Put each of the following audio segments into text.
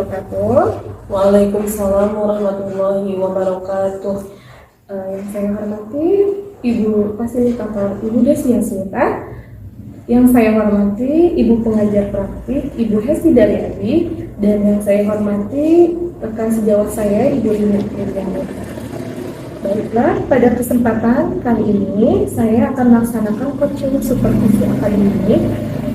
wabarakatuh. Waalaikumsalam warahmatullahi wabarakatuh. Yang saya hormati Ibu Fasilitator Ibu Desi Yasinta. Yang saya hormati Ibu Pengajar Praktik Ibu Hesti Daryadi. Dan yang saya hormati rekan sejawat saya Ibu Rini Firdaus. Baiklah, pada kesempatan kali ini saya akan melaksanakan coaching supervisi akademik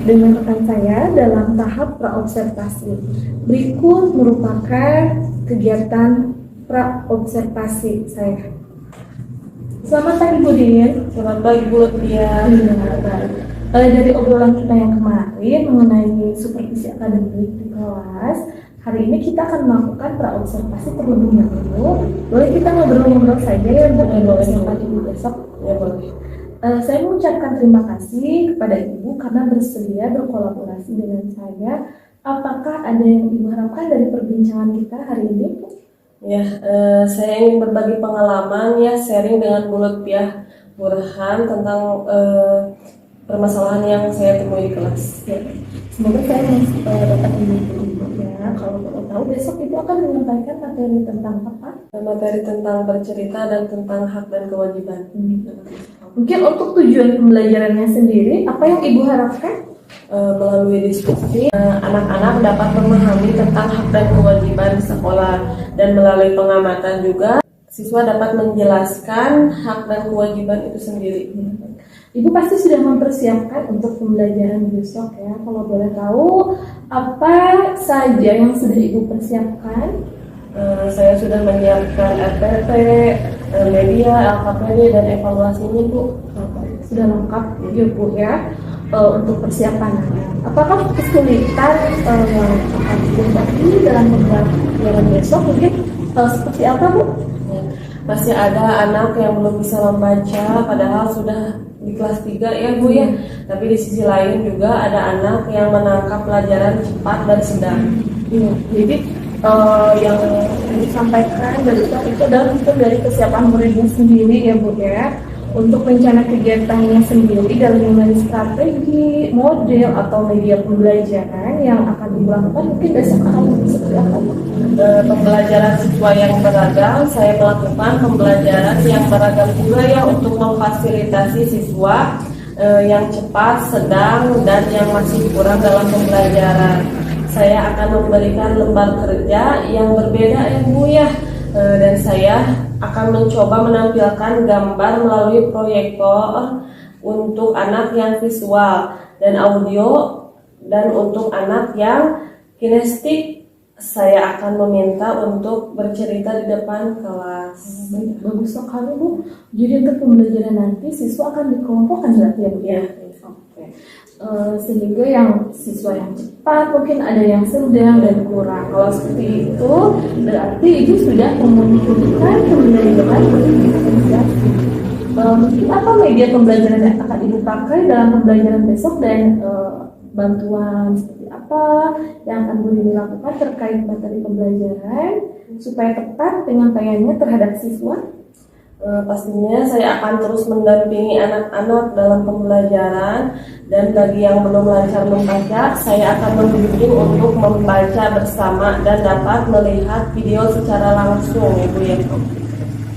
dengan rekan saya dalam tahap praobservasi. Berikut merupakan kegiatan praobservasi saya. Selamat pagi Bu Din. Selamat pagi Bu Lutfia. Dari obrolan kita yang kemarin mengenai supervisi akademik di kelas, hari ini kita akan melakukan praobservasi terlebih dahulu. Boleh kita ngobrol-ngobrol saja ya Bu, sampai Ibu besok? Ya boleh. Saya mengucapkan terima kasih kepada Ibu karena bersedia berkolaborasi dengan saya. Apakah ada yang Ibu harapkan dari perbincangan kita hari ini, Bu? Ya, saya ingin berbagi pengalaman ya, sharing dengan Bu Lutfia Burhan tentang permasalahan yang saya temui di kelas. Ya. Semoga saya dapat menghibur Ibu ya. Kalau mau tahu besok itu akan menyampaikan materi tentang apa? Materi tentang bercerita dan tentang hak dan kewajiban. Mungkin untuk tujuan pembelajarannya sendiri, apa yang Ibu harapkan? Melalui diskusi, anak-anak dapat memahami tentang hak dan kewajiban di sekolah, dan melalui pengamatan juga siswa dapat menjelaskan hak dan kewajiban itu sendiri. Ibu pasti sudah mempersiapkan untuk pembelajaran besok ya. Kalau boleh tahu apa saja yang sudah Ibu persiapkan? Saya sudah menyiapkan RPP, media, LKPD, dan evaluasinya Bu. Sudah lengkap ya Bu ya. Untuk persiapannya, apakah kesulitan yang akan dihadapi dalam pembelajaran besok mungkin seperti apa Bu? Ya, masih ada anak yang belum bisa membaca padahal sudah di kelas 3 ya Bu ya. Tapi di sisi lain juga ada anak yang menangkap pelajaran cepat dan sedang. Ya, jadi yang disampaikan dari itu adalah untuk dari kesiapan muridnya sendiri ya Bu ya. Untuk rencana kegiatannya sendiri dalam mengenai strategi, model atau media pembelajaran yang akan dilakukan mungkin besok akan seperti apa? Pembelajaran siswa yang beragam, saya melakukan pembelajaran yang beragam juga ya untuk memfasilitasi siswa yang cepat, sedang, dan yang masih kurang dalam pembelajaran. Saya akan memberikan lembar kerja yang berbeda ya Bu ya. Dan saya akan mencoba menampilkan gambar melalui proyektor untuk anak yang visual dan audio, dan untuk anak yang kinestik saya akan meminta untuk bercerita di depan kelas. Bagus sekali Bu. Jadi untuk pembelajaran nanti siswa akan dikelompokkan berarti ya Bu ya? Oke. Sehingga yang siswa yang cepat mungkin ada yang sedang dan kurang. Kalau seperti itu berarti Ibu sudah memungkinkan pembelajaran berdifferensiasi. Mungkin apa media pembelajaran yang akan Ibu pakai dalam pembelajaran besok, dan bantuan seperti apa yang akan Bu Rini lakukan terkait materi pembelajaran supaya tepat penyampaiannya terhadap siswa? Pastinya saya akan terus mendampingi anak-anak dalam pembelajaran, dan bagi yang belum lancar membaca, saya akan membimbing untuk membaca bersama dan dapat melihat video secara langsung Ibu ya.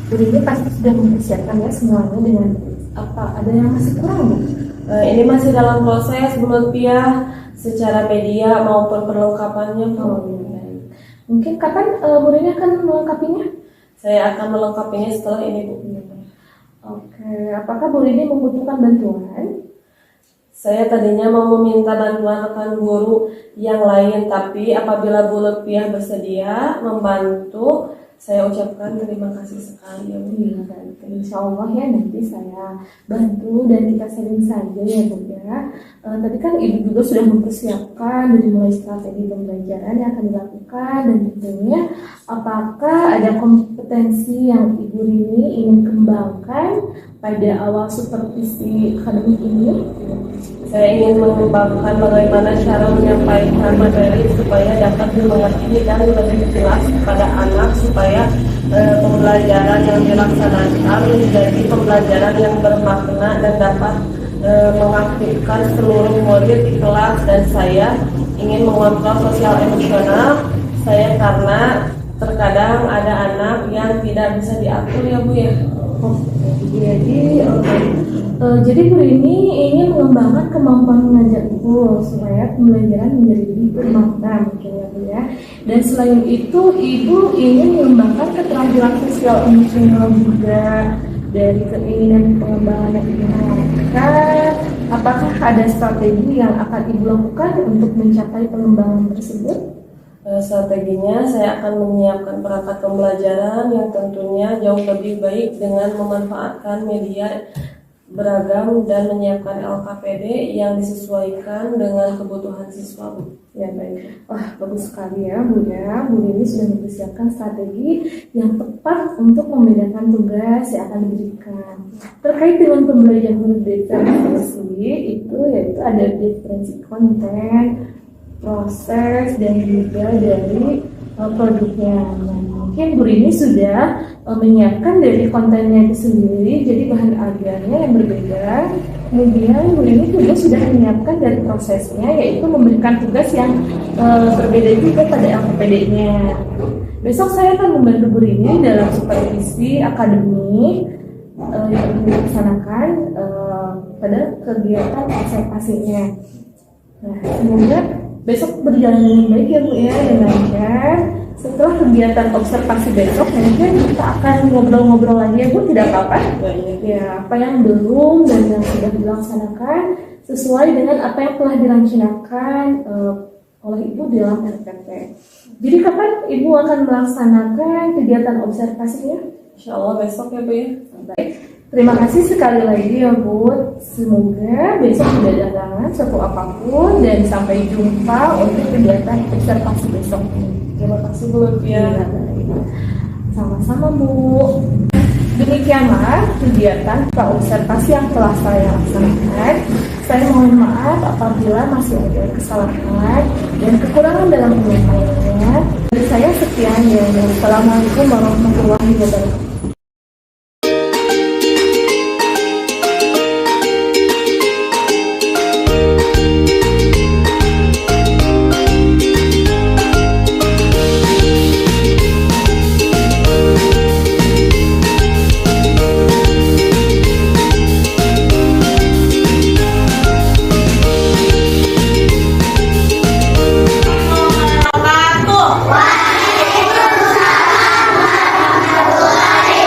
Bu Rini pasti sudah mempersiapkan ya semuanya dengan apa? Ada yang masih kurang Bu? Ini masih dalam proses Bu Lutfia, secara media maupun perlengkapannya Bu. Mungkin kapan Bu Rini akan melengkapinya? Saya akan melengkapinya setelah ini Bu. Oke, apakah Bu Rini membutuhkan bantuan? Saya tadinya mau meminta bantuan rekan guru yang lain, tapi apabila Bu Lutfia bersedia membantu, saya ucapkan terima kasih sekali ya Bu. Insya Allah ya nanti saya bantu dan kita sharing saja ya Bu ya. Tadi kan Ibu juga sudah mempersiapkan dari mulai strategi pembelajaran yang akan dilakukan, dan tentunya apakah ada kompetensi yang Ibu Rini ingin kembangkan pada awal supervisi akademik ini? Saya ingin mengembangkan bagaimana cara menyampaikan materi supaya dapat dimengerti dan lebih jelas kepada anak, supaya pembelajaran yang dilaksanakan menjadi pembelajaran yang bermakna dan dapat mengaktifkan seluruh murid di kelas. Dan saya ingin mengontrol sosial emosional saya karena terkadang ada anak yang tidak bisa diatur ya Bu ya. Oh, jadi guru ini ingin mengembangkan kemampuan mengajar ibu supaya pembelajaran menjadi lebih bermakna mungkin ya Bu ya. Dan selain itu ibu ingin mengembangkan keterampilan sosial emosional juga dari keinginan pengembangan yang ibu harapkan. Apakah ada strategi yang akan ibu lakukan untuk mencapai pengembangan tersebut? Strateginya saya akan menyiapkan perangkat pembelajaran yang tentunya jauh lebih baik dengan memanfaatkan media beragam dan menyiapkan LKPD yang disesuaikan dengan kebutuhan siswa Bu. Ya baik. Wah bagus sekali ya Bu ya. Bu ini sudah mempersiapkan strategi yang tepat untuk membedakan tugas yang akan diberikan. Terkait dengan pembelajaran huruf diferensiasi itu yaitu ada diferensi konten, proses dan juga dari produknya. Nah, mungkin Bu ini sudah menyiapkan dari kontennya itu sendiri, jadi bahan ajarnya yang berbeda. Kemudian Bu ini juga sudah menyiapkan dari prosesnya, yaitu memberikan tugas yang berbeda juga pada LKPD-nya. Besok saya akan membantu Bu ini dalam supervisi akademik yang dilaksanakan pada kegiatan observasinya. Nah, semoga besok berjalan dengan baik ya Bu ya, dan lancar. Setelah kegiatan observasi besok mungkin kita akan ngobrol-ngobrol lagi ya Bu, tidak apa-apa? Ya, apa yang belum dan yang sudah dilaksanakan sesuai dengan apa yang telah direncanakan oleh Ibu dalam RPP. Jadi kapan Ibu akan melaksanakan kegiatan observasinya? Insya Allah besok ya Bu ya. Baik. Terima kasih sekali lagi ya Bu. Semoga besok tidak ada halangan suatu apapun dan sampai jumpa untuk kegiatan observasi besok. Terima kasih Bu Lutfia. Sama-sama Bu. Demikianlah kegiatan observasi yang telah saya laksanakan. Saya mohon maaf apabila masih ada kesalahan dan kekurangan dalam penyampaiannya. Dari saya sekian ya. Assalamualaikum warahmatullahi wabarakatuh. Waalaikumsalam warahmatullahi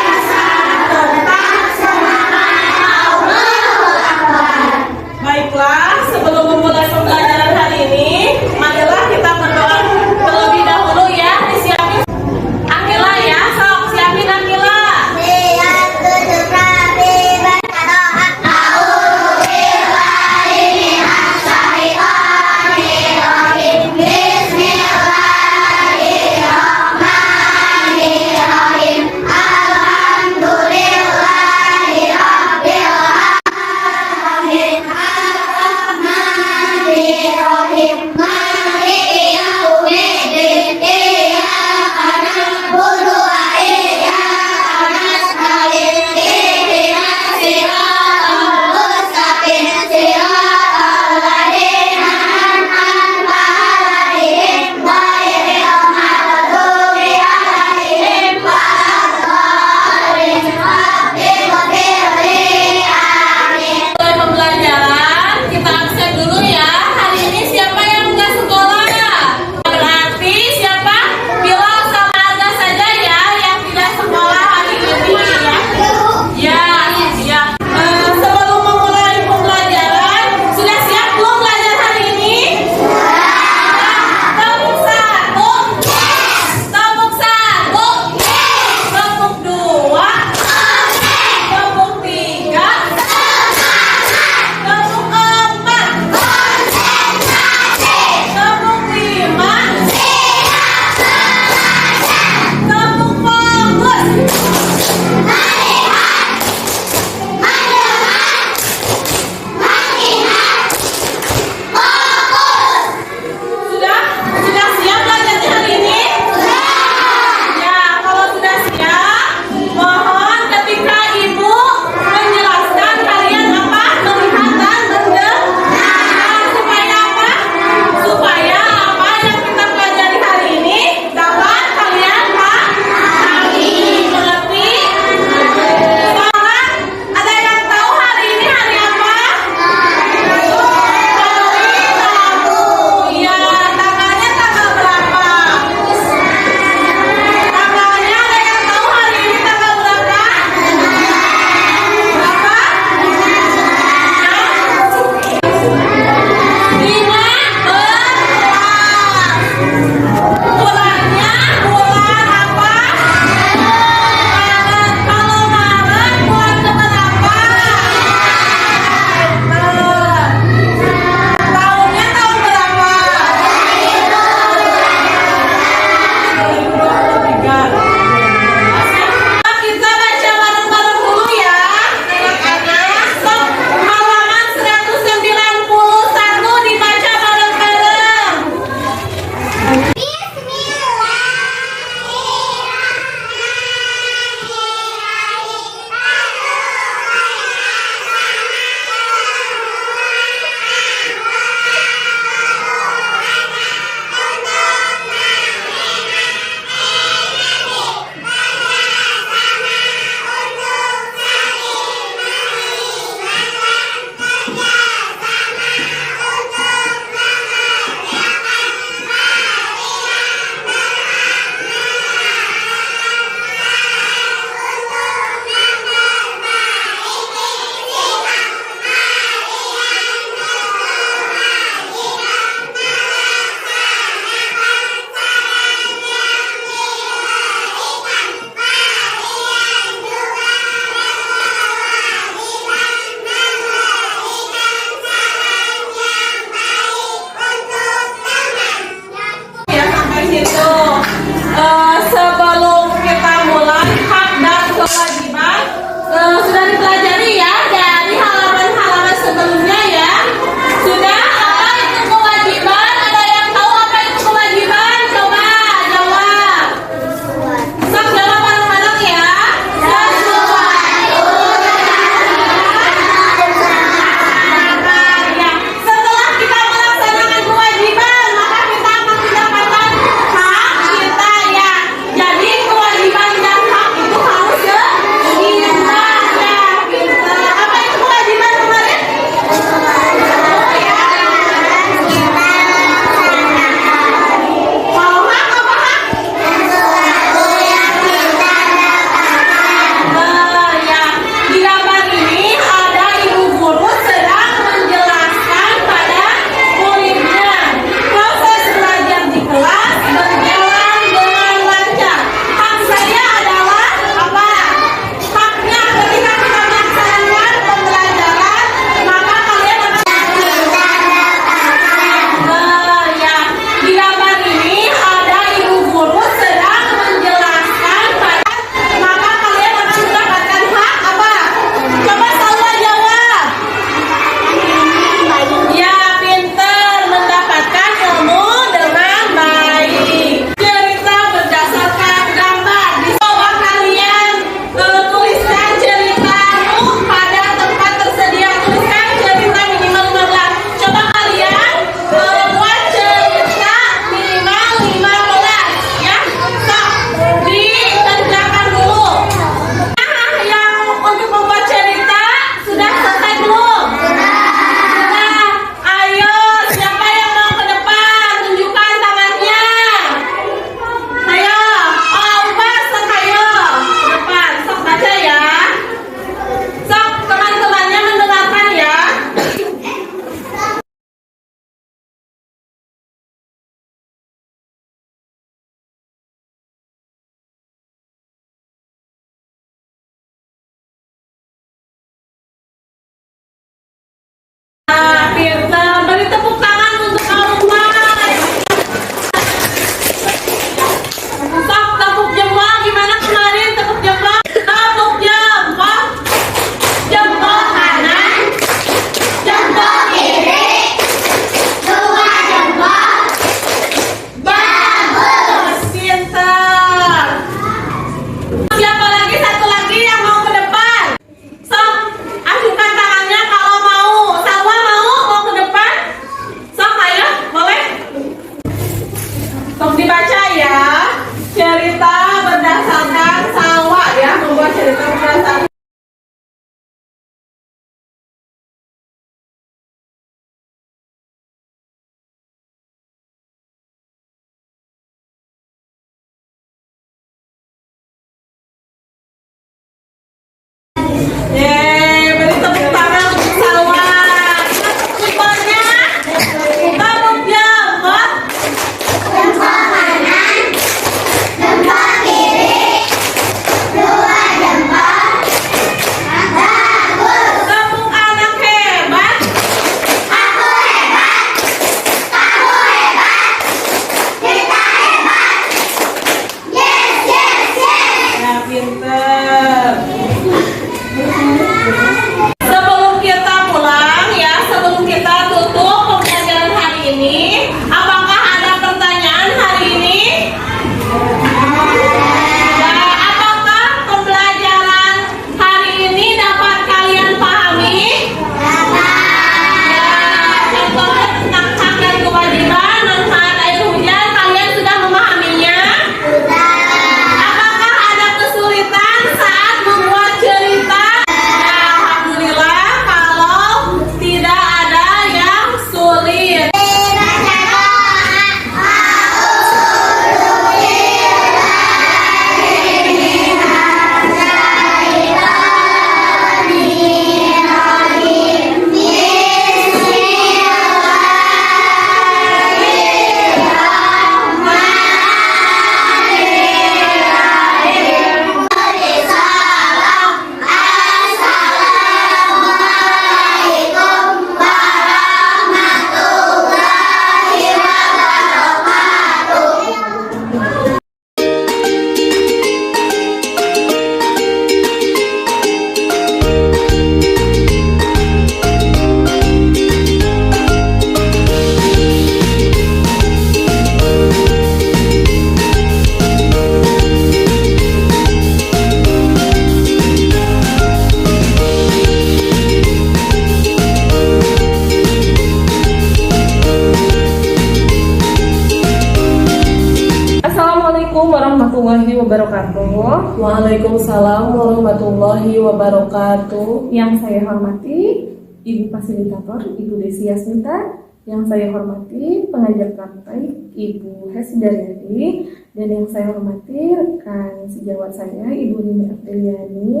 warahmatullahi wabarakatuh. Waalaikumsalam warahmatullahi wabarakatuh. Yang saya hormati Ibu Fasilitator, Ibu Desi Yasminta. Yang saya hormati pengajar praktek Ibu Hesti Daryadi. Dan yang saya hormati rekan sejawat saya Ibu Nini Apriliani.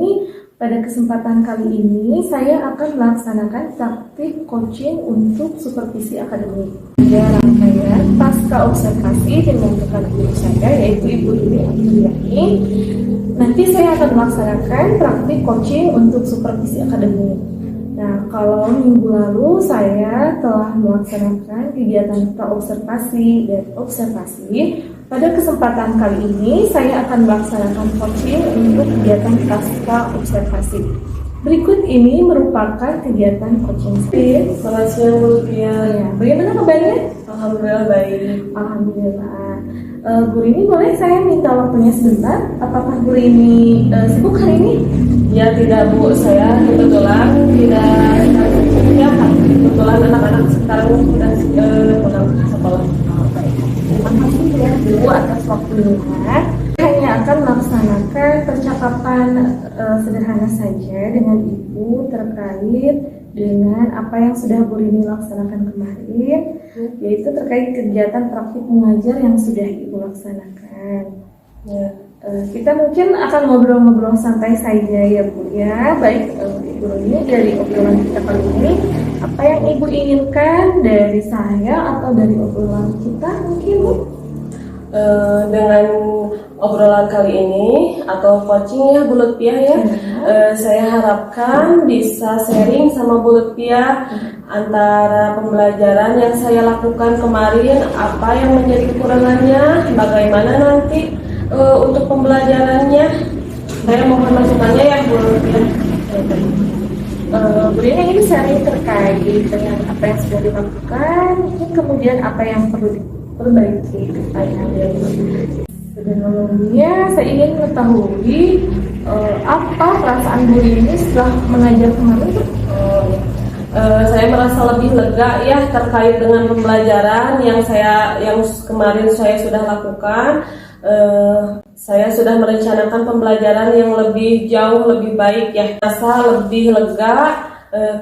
Pada kesempatan kali ini saya akan melaksanakan praktik coaching untuk supervisi akademik. Ada rangkaian pasca observasi dengan rekan guru saya yaitu Ibu Nini Apriliani. Nanti saya akan melaksanakan praktik coaching untuk supervisi akademik. Nah, kalau minggu lalu saya telah melaksanakan kegiatan praobservasi dan observasi, pada kesempatan kali ini saya akan melaksanakan coaching untuk kegiatan pasca observasi. Berikut ini merupakan kegiatan coaching. Selamat siang Bu Pia. Ya, bagaimana kabarnya? Alhamdulillah baik. Alhamdulillah. Guru ini boleh saya minta waktunya sebentar? Apakah guru ini sibuk hari ini? Ya tidak Bu, saya kebetulan tidak ya, kebetulan anak-anak sekarang sudah pulang sekolah. Terima kasih ya Bu atas waktunya. Hanya akan melaksanakan percakapan sederhana saja dengan Ibu terkait dengan apa yang sudah Bu Rini laksanakan kemarin, yaitu terkait kegiatan praktik mengajar yang sudah Ibu laksanakan. Ya. Kita mungkin akan ngobrol-ngobrol santai saja ya Bu ya. Baik Ibu Rini, dari obrolan kita kali ini, apa yang Ibu inginkan dari saya atau dari obrolan kita mungkin Bu? Dengan obrolan kali ini atau coaching ya Bu Lutfia ya, saya harapkan bisa sharing sama Bu Lutfia antara pembelajaran yang saya lakukan kemarin, apa yang menjadi kekurangannya, bagaimana nanti untuk pembelajarannya. Saya mohon masukannya ya Bu Lutfia. Bu Rini ini sharing terkait dengan apa yang sudah dilakukan, kemudian apa yang perlu diperbaiki. Sebelumnya saya ingin mengetahui apa perasaan Bu Rini setelah mengajar kemarin tuh? Saya merasa lebih lega ya terkait dengan pembelajaran yang kemarin saya sudah lakukan. Saya sudah merencanakan pembelajaran yang lebih jauh lebih baik ya. Rasa lebih lega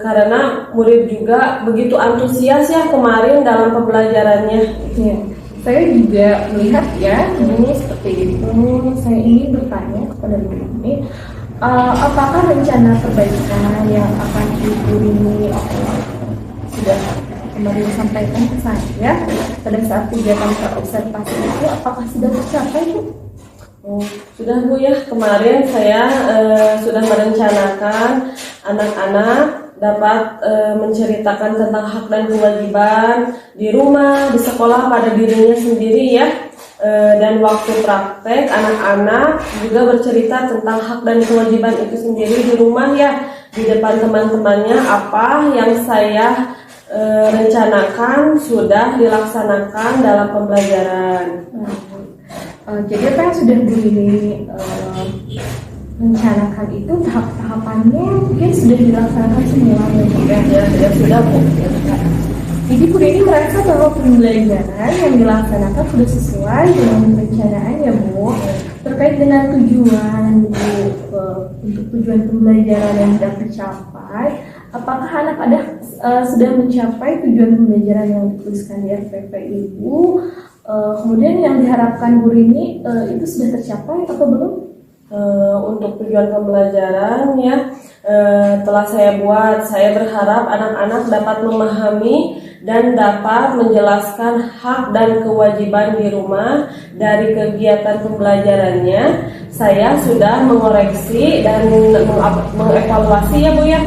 karena murid juga begitu antusias ya kemarin dalam pembelajarannya. Ya, saya juga melihat ya ini seperti itu. Saya ingin bertanya kepada Bu Rini, apakah rencana perbaikan yang akan Ibu Rini sudah kemarin sampaikan ke saya pada saat kegiatan observasi itu apakah sudah tercapai Bu? Sudah Bu ya, kemarin saya sudah merencanakan anak-anak dapat menceritakan tentang hak dan kewajiban di rumah, di sekolah pada dirinya sendiri ya. Dan waktu praktek anak-anak juga bercerita tentang hak dan kewajiban itu sendiri di rumah ya, di depan teman-temannya apa yang saya rencanakan sudah dilaksanakan dalam pembelajaran. Jadi apa yang sudah Bu Rini rencanakan itu tahap-tahapannya mungkin sudah dilaksanakan semua Ya sudah Bu. Jadi Bu Rini merasa bahwa pembelajaran yang dilaksanakan sudah sesuai dengan perencanaan ya Bu, terkait dengan tujuan Bu, untuk tujuan pembelajaran yang sudah tercapai. Apakah anak-anak sudah mencapai tujuan pembelajaran yang dituliskan di RPP Ibu? Kemudian yang diharapkan Bu Rini itu sudah tercapai atau belum? Untuk tujuan pembelajaran ya telah saya buat. Saya berharap anak-anak dapat memahami dan dapat menjelaskan hak dan kewajiban di rumah dari kegiatan pembelajarannya. Saya sudah mengoreksi dan mengevaluasi ya Bu ya.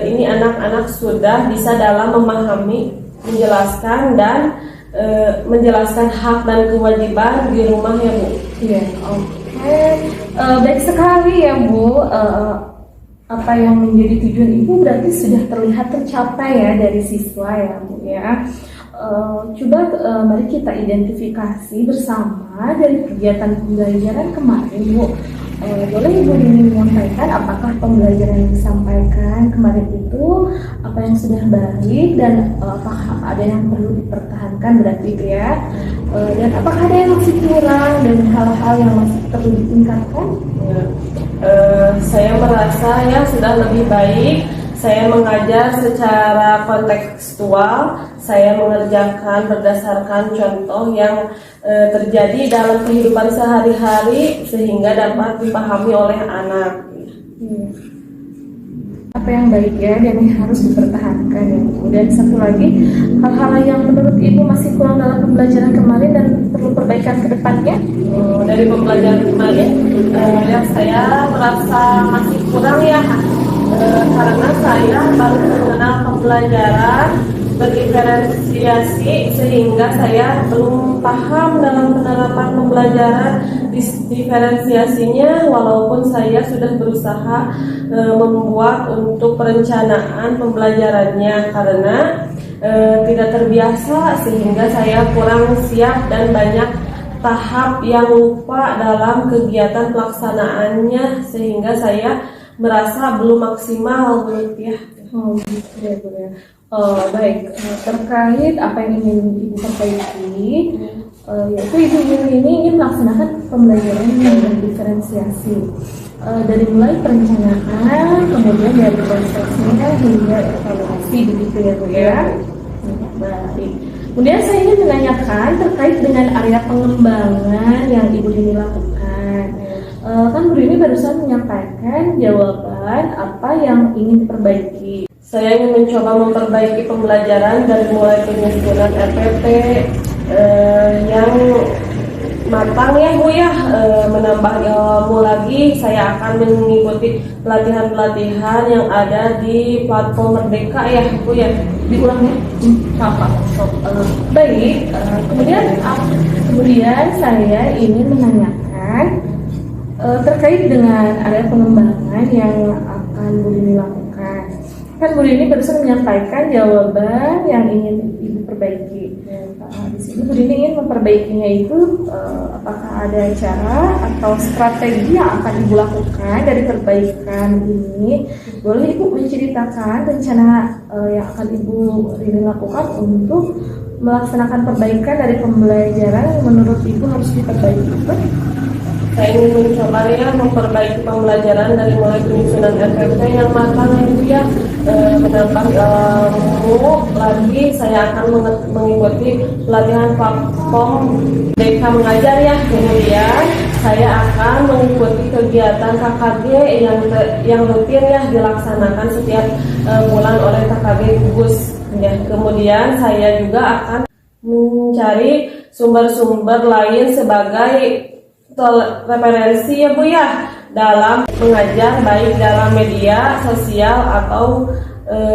Ini anak-anak sudah bisa dalam memahami, menjelaskan dan menjelaskan hak dan kewajiban di rumah ya Bu. Iya, oke. Baik sekali ya Bu. Apa yang menjadi tujuan Ibu berarti sudah terlihat tercapai ya dari siswa ya Bu ya. Coba mari kita identifikasi bersama dari kegiatan pembelajaran kemarin Bu. Boleh Ibu Rini menyampaikan apakah pembelajaran yang disampaikan kemarin itu apa yang sudah baik dan apakah ada yang perlu dipertahankan berarti itu ya, dan apakah ada yang masih kurang dan hal-hal yang masih perlu ditingkatkan? Saya merasa ya sudah lebih baik. Saya mengajar secara kontekstual, saya mengerjakan berdasarkan contoh yang terjadi dalam kehidupan sehari-hari sehingga dapat dipahami oleh anak. Apa yang baik ya dan yang harus dipertahankan ya. Kemudian satu lagi, hal-hal yang menurut Ibu masih kurang dalam pembelajaran kemarin dan perlu perbaikan ke depannya? Dari pembelajaran kemarin, yang saya merasa masih kurang ya, karena saya baru mengenal pembelajaran berdiferensiasi sehingga saya belum paham dalam penerapan pembelajaran diferensiasinya, walaupun saya sudah berusaha membuat untuk perencanaan pembelajarannya karena tidak terbiasa sehingga saya kurang siap dan banyak tahap yang lupa dalam kegiatan pelaksanaannya sehingga saya merasa belum maksimal ya. Gitu ya Bu ya. Baik, terkait apa yang ingin Ibu perbaiki, yaitu Ibu ini ingin melaksanakan pembelajaran yang diferensiasi dari mulai perencanaan, kemudian dari konsepnya hingga evaluasi begitu ya Bu ya. Baik. Kemudian saya ingin menanyakan terkait dengan area pengembangan yang Ibu ini lakukan. Kan Bu ini barusan menyampaikan jawaban apa yang ingin diperbaiki. Saya ingin mencoba memperbaiki pembelajaran dari mulai penyusunan RPP yang matang ya Bu ya, menambah ilmu lagi. Saya akan mengikuti pelatihan-pelatihan yang ada di platform Merdeka ya Bu ya. Diulangnya apa? Baik, kemudian saya ingin menanyakan terkait dengan area pengembangan yang akan Bu Rini lakukan. Kan Bu Rini barusan menyampaikan jawaban yang ingin Ibu perbaiki. Di sini Bu Rini ingin memperbaikinya itu apakah ada cara atau strategi yang akan Ibu lakukan dari perbaikan ini? Boleh Ibu menceritakan rencana yang akan Ibu Rini lakukan untuk melaksanakan perbaikan dari pembelajaran yang menurut Ibu harus diperbaiki itu? Saya ingin mencoba ya memperbaiki pembelajaran dari mulai penyusunan RPP yang matang itu ya, menambah ilmu lagi. Saya akan mengikuti pelatihan platform Merdeka Mengajar ya. Kemudian saya akan mengikuti kegiatan KKG yang rutin ya dilaksanakan setiap bulan oleh KKG Gugus ya. Kemudian saya juga akan mencari sumber-sumber lain sebagai referensi ya Bu ya dalam mengajar, baik dalam media sosial atau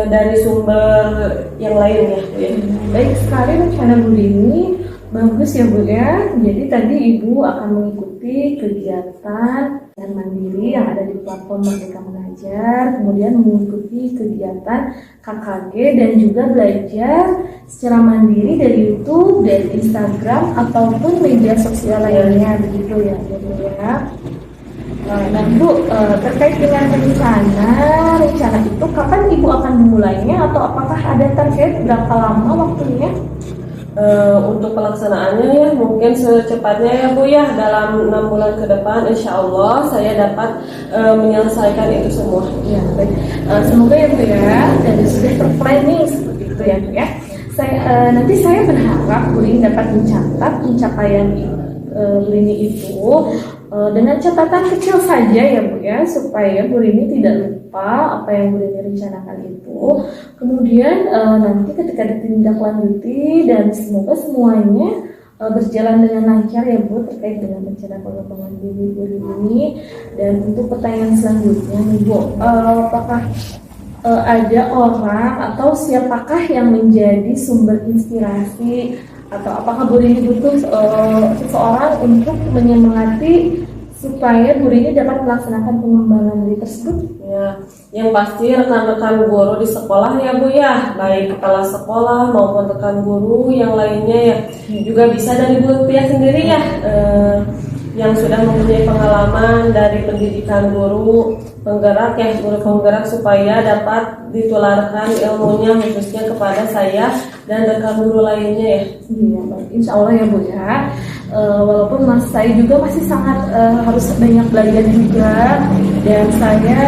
dari sumber yang lain ya Bu ya. Baik sekali rencana Bu Rini, bagus ya Bu ya. Jadi tadi Ibu akan mengikuti kegiatan dan mandiri yang ada di platform Merdeka Mengajar, kemudian mengikuti kegiatan KKG dan juga belajar secara mandiri dari YouTube, dari Instagram ataupun media sosial lainnya begitu ya Bu ya. Nah Bu, terkait dengan rencana itu kapan Ibu akan memulainya atau apakah ada target berapa lama waktunya? Untuk pelaksanaannya ya mungkin secepatnya ya Bu ya, dalam 6 bulan ke depan insya Allah saya dapat menyelesaikan itu semua ya. Baik. Semoga ya Bu ya, dan sudah terplanning seperti itu ya Bu ya. Nanti saya berharap Bu Rini dapat mencatat pencapaian Bu Rini itu dengan catatan kecil saja ya Bu ya, supaya Bu Rini tidak lupa apa yang Bu Rini rencanakan itu. Kemudian nanti ketika ditindaklanjuti dan semoga semuanya berjalan dengan lancar ya Bu terkait dengan rencana pengembangan diri Bu Rini. Dan untuk pertanyaan selanjutnya nih Bu, apakah ada orang atau siapakah yang menjadi sumber inspirasi atau apakah Bu Rini butuh seseorang untuk menyemangati supaya Bu Rini dapat melaksanakan pengembangan diri tersebut? Ya, yang pasti rekan-rekan guru di sekolah ya Bu ya, baik kepala sekolah maupun rekan guru yang lainnya ya, juga bisa dari Bu Tia sendiri ya. yang sudah mempunyai pengalaman dari pendidikan guru penggerak guru penggerak supaya dapat ditularkan ilmunya khususnya kepada saya dan rekan guru lainnya ya. Iya, insya Allah ya Bu ya. Walaupun saya juga masih sangat harus banyak belajar juga, dan saya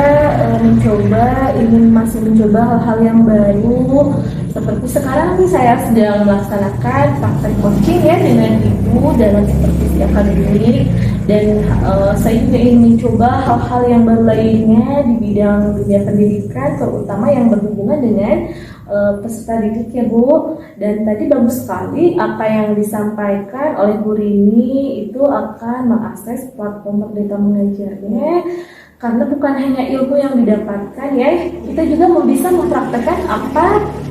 masih mencoba hal-hal yang baru. Seperti sekarang nih saya sedang melaksanakan praktek coaching ya dengan Ibu dalam supervisi akademik, dan saya juga ingin mencoba hal-hal yang baru lainnya di bidang dunia pendidikan, terutama yang berhubungan dengan peserta didik ya Bu. Dan tadi bagus sekali apa yang disampaikan oleh Bu Rini, itu akan mengakses platform Merdeka Mengajarnya, karena bukan hanya ilmu yang didapatkan ya, kita juga mau bisa mempraktekkan apa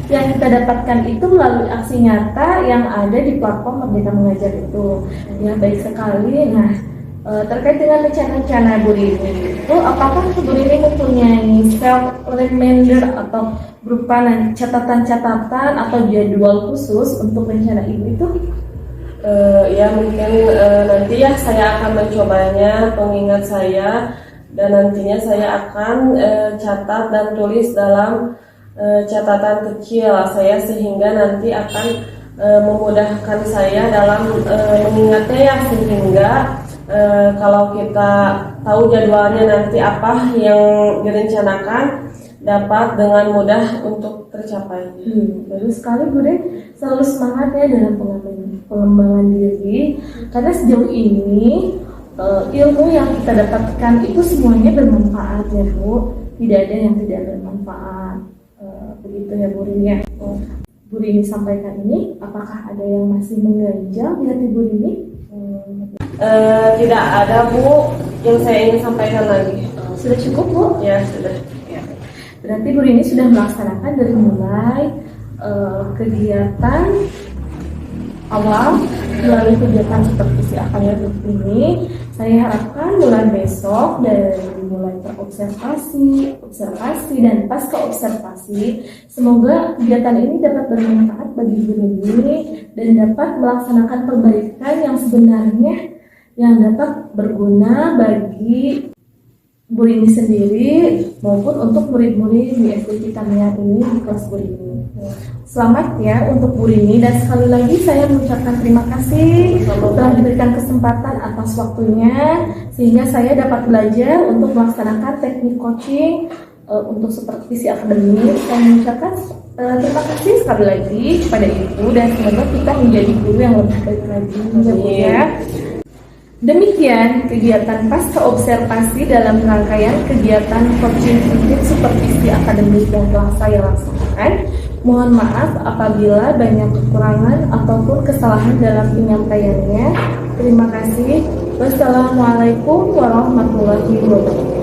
yang kita dapatkan itu melalui aksi nyata yang ada di platform Merdeka Mengajar itu. Ya baik sekali. Nah, terkait dengan rencana-rencana Bu Rini itu, apakah Bu Rini mempunyai self reminder atau berupa catatan-catatan atau jadwal khusus untuk rencana Ibu itu? Ya mungkin nanti ya saya akan mencobanya, pengingat saya, dan nantinya saya akan catat dan tulis dalam catatan kecil saya, sehingga nanti akan memudahkan saya dalam mengingatnya ya, sehingga kalau kita tahu jadwalnya nanti apa yang direncanakan dapat dengan mudah untuk tercapai. Bagus sekali Bu Rini, selalu semangat ya dalam pengembangan diri, karena sejauh ini ilmu yang kita dapatkan itu semuanya bermanfaat ya Bu, tidak ada yang tidak bermanfaat. Begitu ya Bu Rini ya. Bu Rini sampaikan ini, apakah ada yang masih mengganjal di hati Bu Rini? Tidak ada Bu yang saya ingin sampaikan lagi. Sudah cukup Bu? Ya sudah. Ya. Berarti Bu Rini sudah melaksanakan dari mulai kegiatan awal melalui kegiatan supervisi akademik ini. Saya harapkan mulai besok dari mulai terobservasi, observasi, dan pasca observasi, semoga kegiatan ini dapat bermanfaat bagi Bu Rini dan dapat melaksanakan perbaikan yang sebenarnya yang dapat berguna bagi Bu Rini sendiri maupun untuk murid-murid di SD Tamiya ini di kelas Bu Rini. Selamat ya untuk Bu Rini, dan sekali lagi saya mengucapkan terima kasih telah diberikan kesempatan atas waktunya sehingga saya dapat belajar untuk melaksanakan teknik coaching untuk supervisi akademik. Saya mengucapkan terima kasih sekali lagi kepada Ibu, dan semoga kita menjadi guru yang lebih baik lagi ya. Demikian kegiatan pasca observasi dalam rangkaian kegiatan coaching untuk supervisi akademik yang telah saya laksanakan. Mohon maaf apabila banyak kekurangan ataupun kesalahan dalam penyampaiannya. Terima kasih. Wassalamualaikum warahmatullahi wabarakatuh.